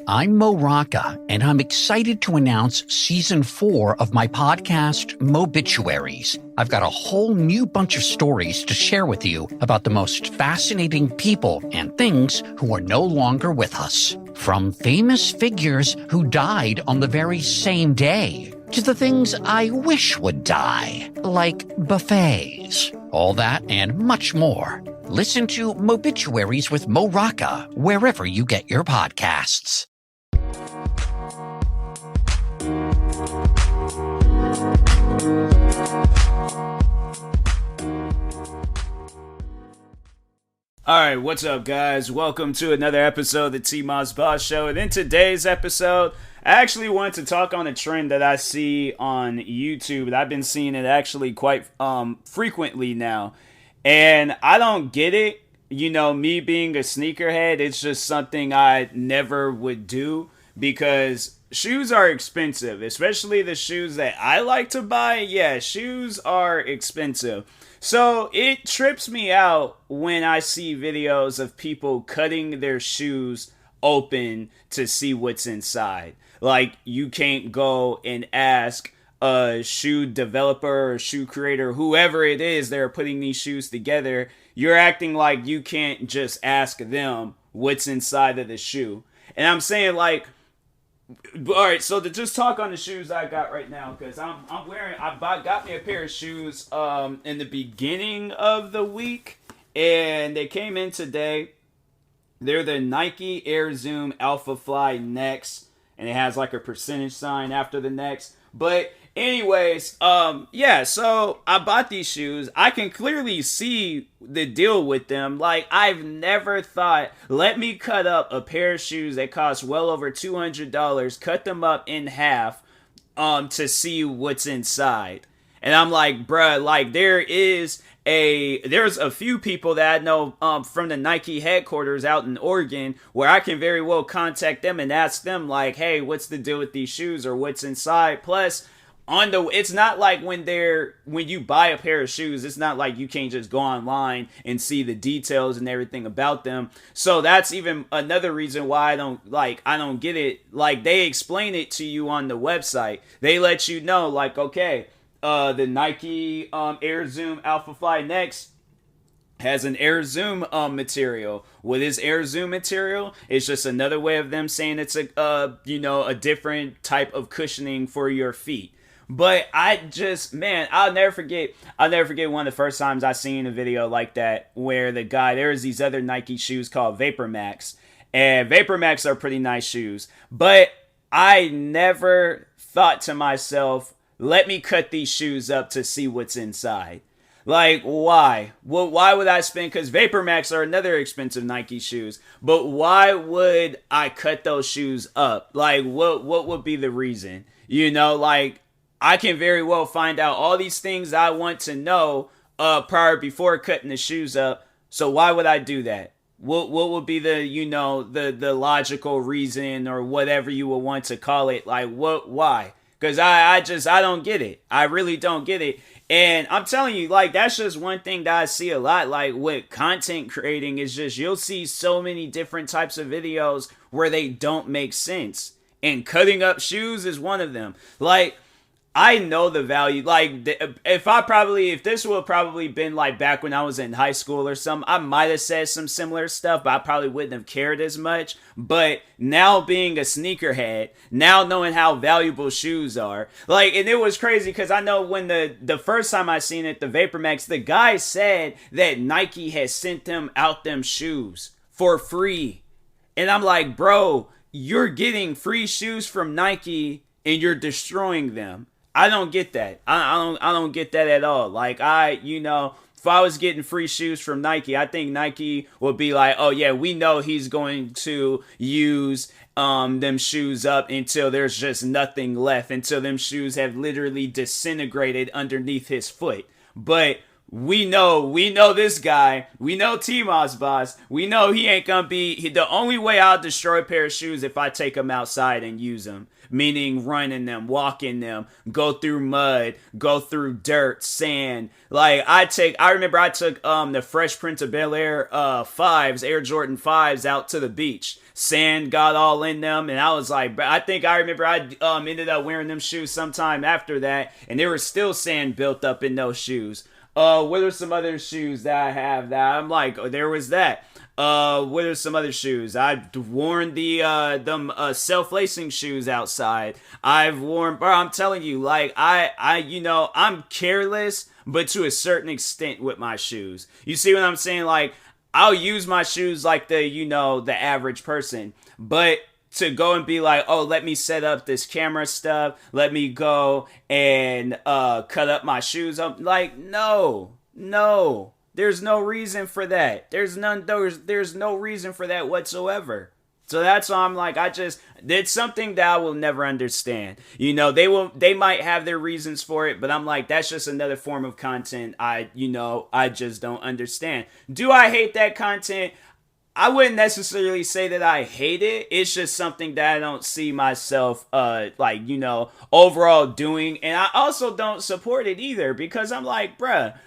I'm Mo Rocca, and I'm excited to announce Season 4 of my podcast, Mobituaries. I've got a whole new bunch of stories to share with you about the most fascinating people and things who are no longer with us. From famous figures who died on the very same day, to the things I wish would die, like buffets. All that and much more. Listen to Mobituaries with Mo Rocca wherever you get your podcasts. Alright, what's up guys? Welcome to another episode of the TMossBoss Show. And in today's episode, I actually wanted to talk on a trend that I see on YouTube. I've been seeing it actually quite frequently now. And I don't get it. You know, me being a sneakerhead, it's just something I never would do because shoes are expensive, especially the shoes that I like to buy. Yeah, shoes are expensive. So it trips me out when I see videos of people cutting their shoes open to see what's inside. Like, you can't go and ask a shoe developer or shoe creator, whoever it is they're putting these shoes together. You're acting like you can't just ask them what's inside of the shoe. And I'm saying, like, alright, so to just talk on the shoes I got right now, because I got me a pair of shoes in the beginning of the week, and they came in today. They're the Nike Air Zoom Alpha Fly Next, and it has like a percentage sign after the next. But anyways, yeah, so I bought these shoes. I can clearly see the deal with them. Like, I've never thought, let me cut up a pair of shoes that cost well over $200, cut them up in half, to see what's inside. And I'm like, bruh, like, there's a few people that I know from the Nike headquarters out in Oregon where I can very well contact them and ask them, like, hey, what's the deal with these shoes or what's inside? Plus, it's not like when you buy a pair of shoes, it's not like you can't just go online and see the details and everything about them. So that's even another reason why I don't get it. Like, they explain it to you on the website. They let you know, like, okay, the Nike Air Zoom Alpha Fly Next has an Air Zoom material. What is Air Zoom material? It's just another way of them saying it's a different type of cushioning for your feet. But I'll never forget one of the first times I seen a video like that where there's these other Nike shoes called Vapor Max, and Vapor Max are pretty nice shoes, but I never thought to myself, let me cut these shoes up to see what's inside. Like, why? Well, why would I spend? Because Vapor Max are another expensive Nike shoes. But why would I cut those shoes up? Like, what would be the reason? You know, like, I can very well find out all these things I want to know before cutting the shoes up. So why would I do that? What would be the logical reason or whatever you would want to call it? Like, why? Because I don't get it. I really don't get it. And I'm telling you, like, that's just one thing that I see a lot. Like, with content creating, is just you'll see so many different types of videos where they don't make sense. And cutting up shoes is one of them. Like, I know the value. Like, if this would have probably been like back when I was in high school or something, I might have said some similar stuff, but I probably wouldn't have cared as much. But now being a sneakerhead, now knowing how valuable shoes are, like, and it was crazy because I know when the first time I seen it, the Vapor Max, the guy said that Nike had sent them out them shoes for free. And I'm like, bro, you're getting free shoes from Nike and you're destroying them. I don't get that. I don't get that at all. Like, if I was getting free shoes from Nike, I think Nike would be like, oh yeah, we know he's going to use them shoes up until there's just nothing left, until them shoes have literally disintegrated underneath his foot. But we know this guy. We know TMossBoss. We know he ain't gonna be. The only way I'll destroy a pair of shoes if I take them outside and use them. Meaning running them, walking them, go through mud, go through dirt, sand. Like I remember I took the Fresh Prince of Bel-Air 5s, Air Jordan 5s out to the beach. Sand got all in them, and I was like, I remember I ended up wearing them shoes sometime after that, and there was still sand built up in those shoes. What are some other shoes that I have that I'm like, oh, there was that. What are some other shoes? I've worn them self-lacing shoes outside. I've worn, bro, I'm telling you, like, I'm careless, but to a certain extent with my shoes. You see what I'm saying? Like, I'll use my shoes like the average person, but to go and be like, oh, let me set up this camera stuff, let me go and cut up my shoes up. Like, no. There's no reason for that. There's no reason for that whatsoever. So that's why I'm like, it's something that I will never understand. They might have their reasons for it, but I'm like, that's just another form of content I just don't understand. Do I hate that content? I wouldn't necessarily say that I hate it. It's just something that I don't see myself, overall doing. And I also don't support it either because I'm like, bruh,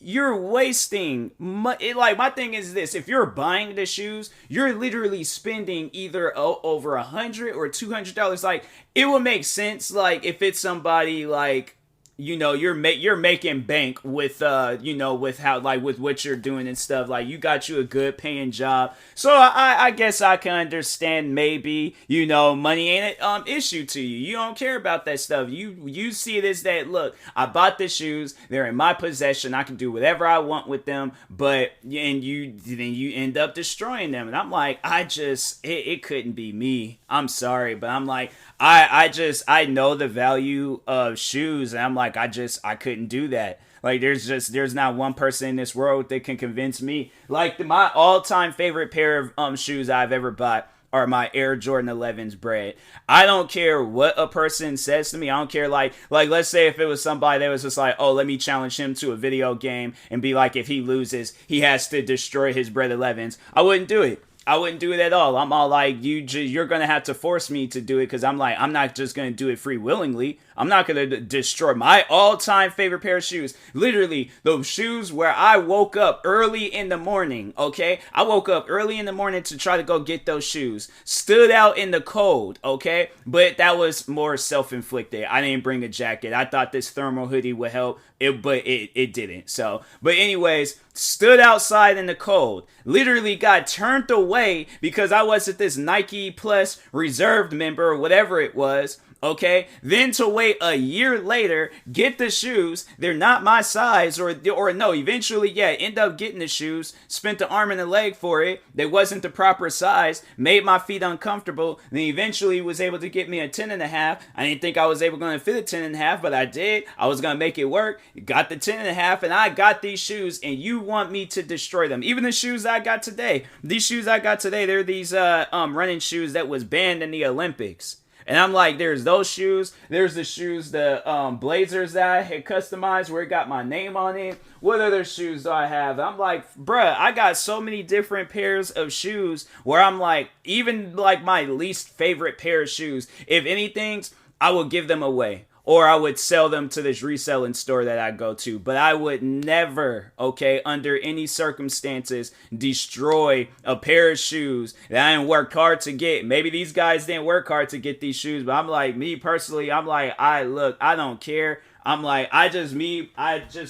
you're wasting money. Like, my thing is this: if you're buying the shoes, you're literally spending either over $100 or $200. Like, it would make sense, like, if it's somebody like, you're making bank with with how, like, with what you're doing and stuff. Like, you got you a good paying job, so I guess I can understand maybe money ain't an issue to you. You don't care about that stuff. You see it as that, look, I bought the shoes, they're in my possession, I can do whatever I want with them, but you end up destroying them. And I'm like, it couldn't be me. I'm sorry, but I'm like, I know the value of shoes, and I'm like, I couldn't do that. Like, there's not one person in this world that can convince me. Like, my all-time favorite pair of shoes I've ever bought are my Air Jordan 11s, Brad. I don't care what a person says to me. I don't care, like let's say if it was somebody that was just like, oh, let me challenge him to a video game and be like, if he loses, he has to destroy his Bread 11s. I wouldn't do it. I wouldn't do it at all. I'm all like, you're going to have to force me to do it, because I'm like, I'm not just going to do it free willingly. I'm not going to destroy my all-time favorite pair of shoes. Literally, those shoes where I woke up early in the morning, okay? I woke up early in the morning to try to go get those shoes. Stood out in the cold, okay? But that was more self-inflicted. I didn't bring a jacket. I thought this thermal hoodie would help, but it didn't. So, but anyways, stood outside in the cold. Literally got turned away because I wasn't this Nike Plus reserved member or whatever it was. Okay, then to wait a year later, get the shoes, they're not my size, or no, eventually, end up getting the shoes, spent the arm and a leg for it, they wasn't the proper size, made my feet uncomfortable, then eventually was able to get me a 10.5, I didn't think I was able to fit a 10.5, but I did, I was going to make it work, got the 10.5, and I got these shoes, and you want me to destroy them. Even the shoes I got today, they're these running shoes that was banned in the Olympics. And I'm like, there's those shoes. There's the shoes, the blazers that I had customized where it got my name on it. What other shoes do I have? I'm like, bruh, I got so many different pairs of shoes where I'm like, even like my least favorite pair of shoes, if anything, I will give them away. Or I would sell them to this reselling store that I go to. But I would never, under any circumstances, destroy a pair of shoes that I didn't work hard to get. Maybe these guys didn't work hard to get these shoes. But I'm like, me personally, I'm like, I don't care. I'm like, I just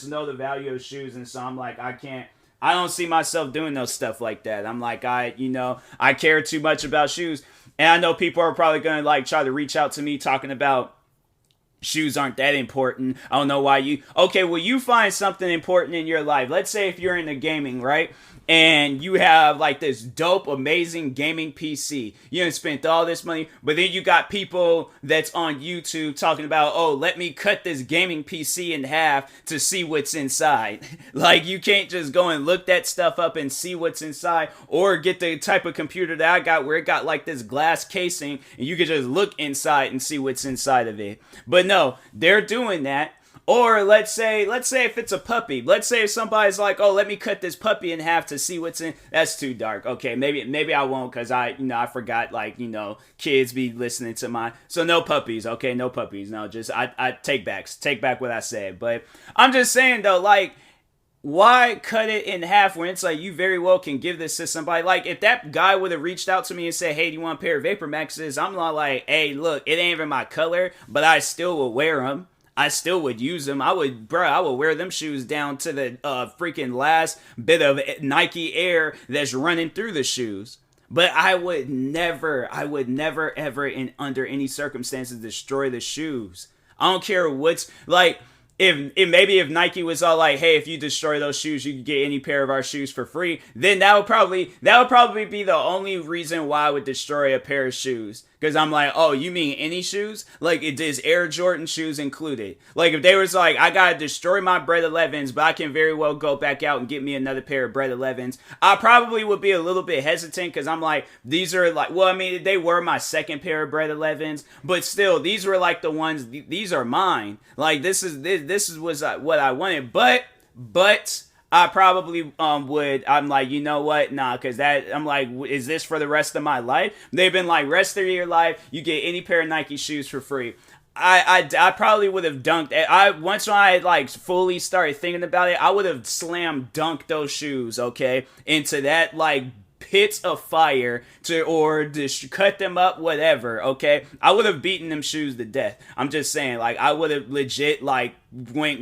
know the value of shoes. And so I'm like, I don't see myself doing no stuff like that. I'm like, I care too much about shoes. And I know people are probably going to like try to reach out to me talking about shoes aren't that important. I don't know why you... Okay, well, you find something important in your life. Let's say if you're into gaming, right? And you have like this dope, amazing gaming PC. You done spent all this money, but then you got people that's on YouTube talking about, oh, let me cut this gaming PC in half to see what's inside. Like, you can't just go and look that stuff up and see what's inside, or get the type of computer that I got where it got like this glass casing and you can just look inside and see what's inside of it. But no, they're doing that. Or let's say if it's a puppy. Let's say if somebody's like, oh, let me cut this puppy in half to see what's in. That's too dark. Okay, maybe I won't because I forgot, like, kids be listening to my. So no puppies. Okay, no puppies. No, just I take back what I said. But I'm just saying though, like, why cut it in half when it's like you very well can give this to somebody? Like, if that guy would have reached out to me and said, hey, do you want a pair of Vapor Maxes? I'm not like, hey, look, it ain't even my color, but I still will wear them. I still would use them. I would wear them shoes down to the freaking last bit of Nike Air that's running through the shoes. But I would never ever under any circumstances destroy the shoes. I don't care what's like. If Nike was all like, hey, if you destroy those shoes, you can get any pair of our shoes for free, then that would probably be the only reason why I would destroy a pair of shoes. Because I'm like, oh, you mean any shoes? Like, it is Air Jordan shoes included. Like, if they was like, I gotta destroy my Bread 11s, but I can very well go back out and get me another pair of Bread 11s, I probably would be a little bit hesitant because I'm like, these are like, well, I mean, they were my second pair of Bread 11s, but still, these were like the ones, these are mine. Like, this was what I wanted, but I probably would. I'm like, you know what? Nah, because I'm like, is this for the rest of my life? They've been like, rest of your life, you get any pair of Nike shoes for free. I probably would have dunked. Once I like fully started thinking about it, I would have slam dunked those shoes, okay, into that like pits of fire or just cut them up, whatever, okay? I would have beaten them shoes to death. I'm just saying, like, I would have legit, like,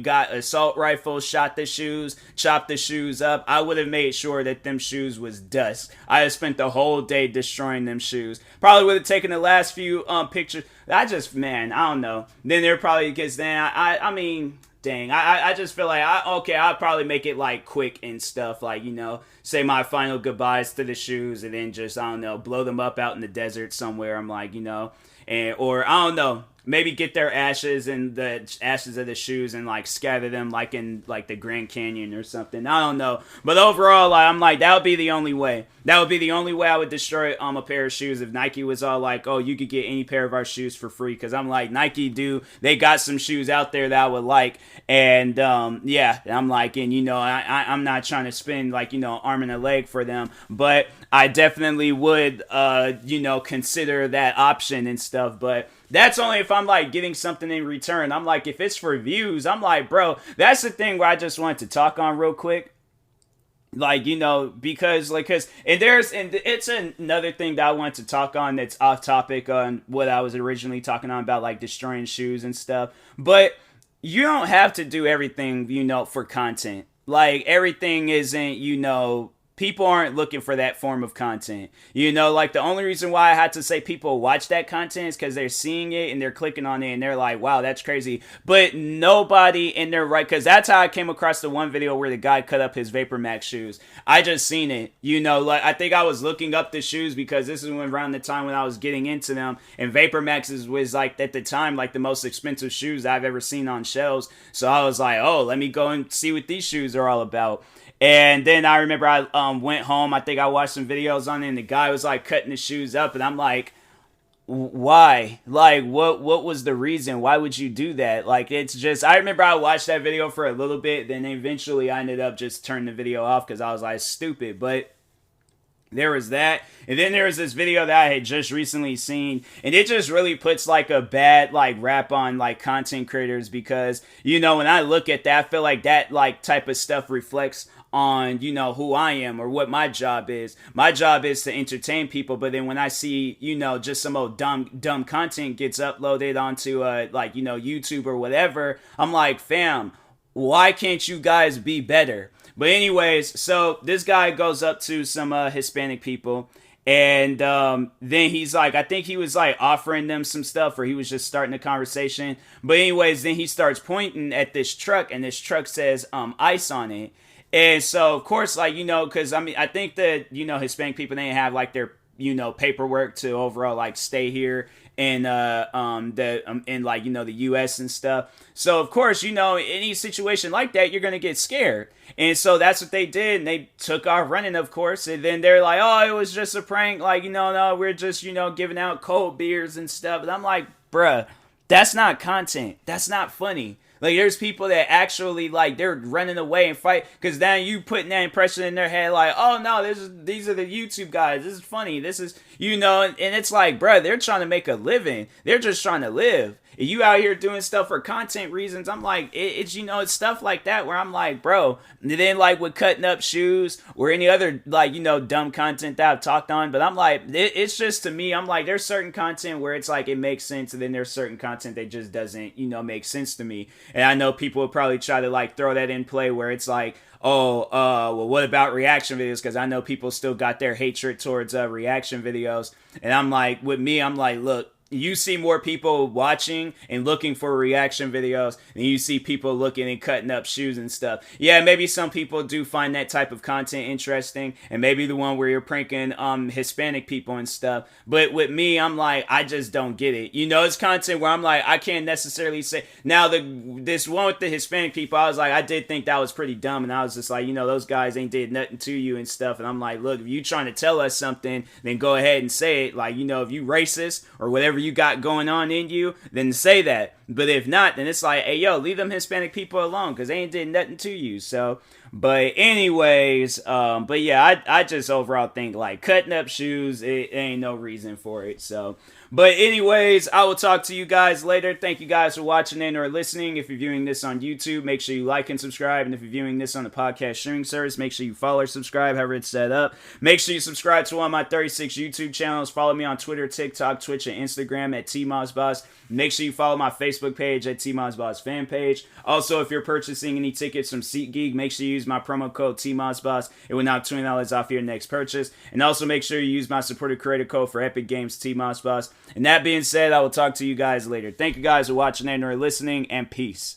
got assault rifle, shot the shoes, chopped the shoes up. I would have made sure that them shoes was dust. I have spent the whole day destroying them shoes. Probably would have taken the last few pictures. I don't know. Then they're probably, because then I mean, dang, I just feel like, I'll probably make it, like, quick and stuff, like, say my final goodbyes to the shoes, and then just, I don't know, blow them up out in the desert somewhere, I'm like, or, I don't know, maybe get their ashes and the ashes of the shoes and, like, scatter them, like, in, like, the Grand Canyon or something, I don't know, but overall, I'm like, that would be the only way. That would be the only way I would destroy a pair of shoes if Nike was all like, oh, you could get any pair of our shoes for free. Because I'm like, Nike they got some shoes out there that I would like. And yeah, I'm like, and I'm not trying to spend like, arm and a leg for them. But I definitely would, consider that option and stuff. But that's only if I'm like getting something in return. I'm like, if it's for views, I'm like, bro, that's the thing where I just wanted to talk on real quick. Like, because it's another thing that I want to talk on that's off topic on what I was originally talking on about, like destroying shoes and stuff. But you don't have to do everything, for content. Like, everything isn't, people aren't looking for that form of content. Like, the only reason why I had to say people watch that content is because they're seeing it and they're clicking on it and they're like, wow, that's crazy. But nobody in their right, because that's how I came across the one video where the guy cut up his Vapor Max shoes. I just seen it, like, I think I was looking up the shoes because this is around the time when I was getting into them, and Vapor Maxes was like, at the time, like the most expensive shoes I've ever seen on shelves. So I was like, oh, let me go and see what these shoes are all about. And then I remember I went home. I think I watched some videos on it, and the guy was like cutting the shoes up, and I'm like, why? Like, what was the reason? Why would you do that? Like, it's just, I remember I watched that video for a little bit, then eventually I ended up just turning the video off because I was like, stupid. But there was that, and then there was this video that I had just recently seen, and it just really puts like a bad like rap on like content creators because when I look at that, I feel like that like type of stuff reflects on who I am or what my job is. My job is to entertain people, but then when I see just some old dumb content gets uploaded onto like YouTube or whatever, I'm like, fam, why can't you guys be better? But anyways, so this guy goes up to some Hispanic people, and then he's like, I think he was like offering them some stuff, or he was just starting a conversation. But anyways, then he starts pointing at this truck, and this truck says ice on it. And so, of course, like, because I mean, I think that, Hispanic people, they have like their, paperwork to overall like stay here in in like, the US and stuff. So, of course, any situation like that, you're going to get scared. And so that's what they did. And they took off running, of course. And then they're like, oh, it was just a prank. Like, no, we're just, giving out cold beers and stuff. And I'm like, bruh, that's not content. That's not funny. Like, there's people that actually, like, they're running away and fight, because then you putting that impression in their head, like, oh, no, these are the YouTube guys. This is funny. This is, and it's like, bro, they're trying to make a living. They're just trying to live. And you out here doing stuff for content reasons. I'm like, it's stuff like that where I'm like, bro, and then, like, with cutting up shoes or any other, like, dumb content that I've talked on. But I'm like, it's just, to me, I'm like, there's certain content where it's like, it makes sense. And then there's certain content that just doesn't, make sense to me. And I know people would probably try to, like, throw that in play where it's like, well, what about reaction videos? Because I know people still got their hatred towards reaction videos. And I'm like, with me, I'm like, look, you see more people watching and looking for reaction videos than you see people looking and cutting up shoes and stuff. Yeah, maybe some people do find that type of content interesting, and maybe the one where you're pranking Hispanic people and stuff. But with me, I'm like, I just don't get it. It's content where I'm like, I can't necessarily say. Now, this one with the Hispanic people, I was like, I did think that was pretty dumb, and I was just like, those guys ain't did nothing to you and stuff. And I'm like, look, if you trying to tell us something, then go ahead and say it. Like, if you racist or whatever you got going on in you, then say that. But if not, then it's like, hey, yo, leave them Hispanic people alone, because they ain't did nothing to you. So, but anyways, but yeah, I just overall think, like, cutting up shoes, it ain't no reason for it. So, but anyways, I will talk to you guys later. Thank you guys for watching in or listening. If you're viewing this on YouTube, make sure you like and subscribe. And if you're viewing this on the podcast streaming service, make sure you follow or subscribe, however it's set up. Make sure you subscribe to one of my 36 YouTube channels. Follow me on Twitter, TikTok, Twitch, and Instagram at TMossBoss. Make sure you follow my Facebook page at TMossBoss fan page. Also, if you're purchasing any tickets from SeatGeek, make sure you use my promo code TMossBoss. It will knock $20 off your next purchase. And also make sure you use my supporter creator code for Epic Games TMossBoss. And that being said, I will talk to you guys later. Thank you guys for watching and or listening, and peace.